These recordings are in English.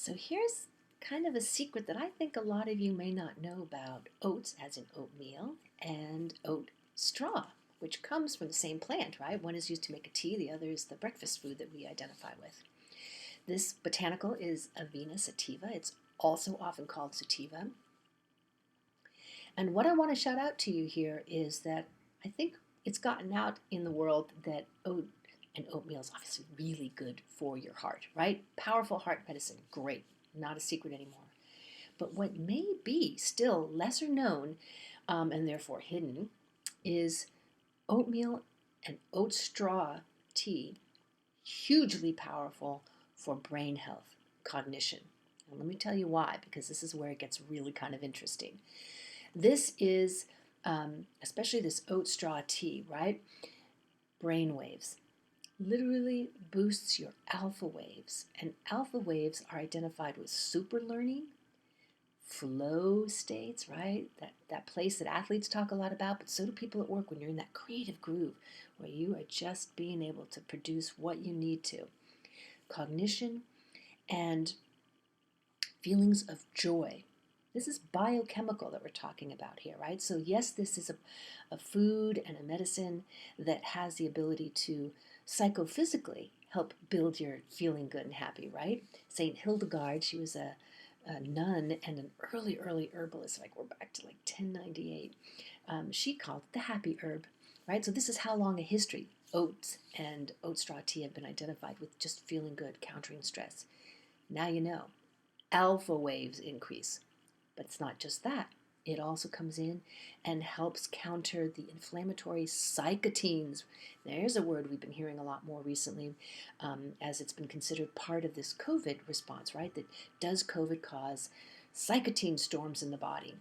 So here's kind of a secret that I think a lot of you may not know about oats, as in oatmeal, and oat straw, which comes from the same plant, right? One is used to make a tea, the other is the breakfast food that we identify with. This botanical is Avena sativa. It's also often called sativa. And what I want to shout out to you here is that I think it's gotten out in the world that oat and oatmeal is obviously really good for your heart, right? Powerful heart medicine, great, not a secret anymore. But what may be still lesser known and therefore hidden is oatmeal and oat straw tea, hugely powerful for brain health, cognition. And let me tell you why, because this is where it gets really kind of interesting. This is, especially this oat straw tea, right? Brain waves. Literally boosts your alpha waves. And alpha waves are identified with super learning, flow states, right? That place that athletes talk a lot about, but so do people at work when you're in that creative groove where you are just being able to produce what you need to. Cognition and feelings of joy. This is biochemical that we're talking about here, right? So yes, this is a food and a medicine that has the ability to psychophysically help build your feeling good and happy, right? Saint Hildegard, she was a nun and an early herbalist, like we're back to like 1098. She called it the happy herb, right? So this is how long a history oats and oat straw tea have been identified with just feeling good, countering stress. Now you know. Alpha waves increase. But it's not just that. It also comes in and helps counter the inflammatory cytokines. There's a word we've been hearing a lot more recently, as it's been considered part of this COVID response, right? That does COVID cause cytokine storms in the body?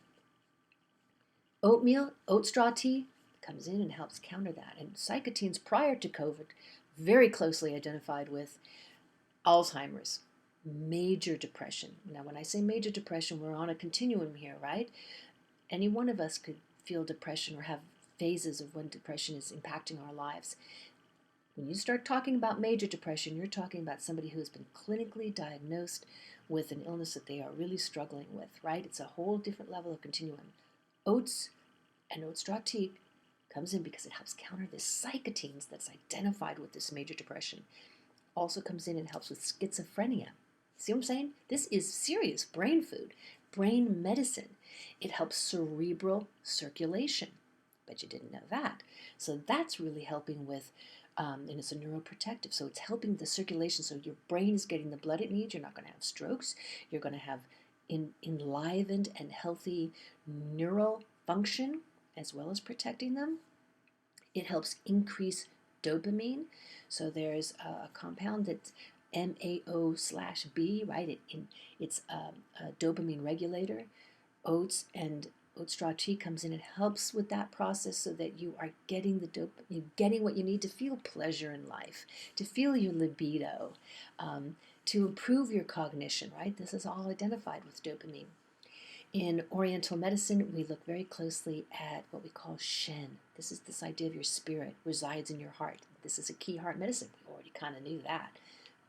Oatmeal, oat straw tea comes in and helps counter that. And cytokines prior to COVID, very closely identified with Alzheimer's, major depression. Now, when I say major depression, we're on a continuum here, right? Any one of us could feel depression or have phases of when depression is impacting our lives. When you start talking about major depression, you're talking about somebody who has been clinically diagnosed with an illness that they are really struggling with, right? It's a whole different level of continuum. Oats and oat straw tea comes in because it helps counter the cytokines that's identified with this major depression. Also comes in and helps with schizophrenia. See what I'm saying? This is serious brain food, brain medicine. It helps cerebral circulation. Bet you didn't know that. So that's really helping with, and it's a neuroprotective. So it's helping the circulation so your brain is getting the blood it needs. You're not going to have strokes. You're going to have enlivened and healthy neural function as well as protecting them. It helps increase dopamine. So there's a compound that's MAO/B, right? It's a dopamine regulator. Oats and oat straw tea comes in and helps with that process so that you are getting you're getting what you need to feel pleasure in life, to feel your libido, to improve your cognition, right? This is all identified with dopamine. In Oriental medicine, we look very closely at what we call Shen. This is this idea of your spirit resides in your heart. This is a key heart medicine. We already kind of knew that.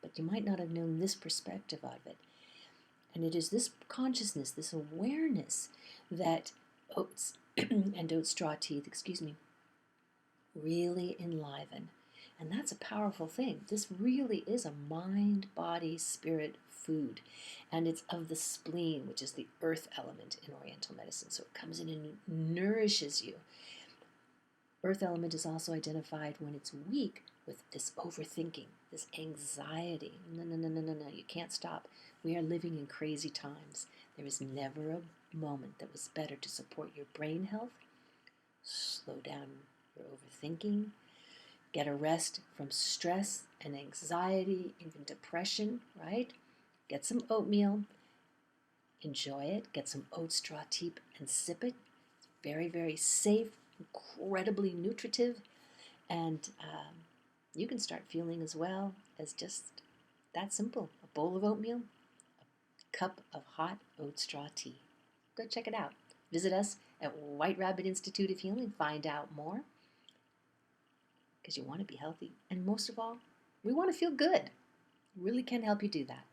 But you might not have known this perspective of it. And it is this consciousness, this awareness that oats and oat straw tea, really enliven. And that's a powerful thing. This really is a mind, body, spirit food. And it's of the spleen, which is the earth element in Oriental medicine. So it comes in and nourishes you. Earth element is also identified when it's weak with this overthinking, this anxiety. No, you can't stop. We are living in crazy times. There is never a moment that was better to support your brain health, slow down your overthinking, get a rest from stress and anxiety, even depression, right? Get some oatmeal, enjoy it, get some oat straw tea and sip it. It's very, very safe, incredibly nutritive, and you can start feeling as well as just that simple. A bowl of oatmeal, a cup of hot oat straw tea. Go check it out. Visit us at White Rabbit Institute of Healing. Find out more because you want to be healthy. And most of all, we want to feel good. It really can help you do that.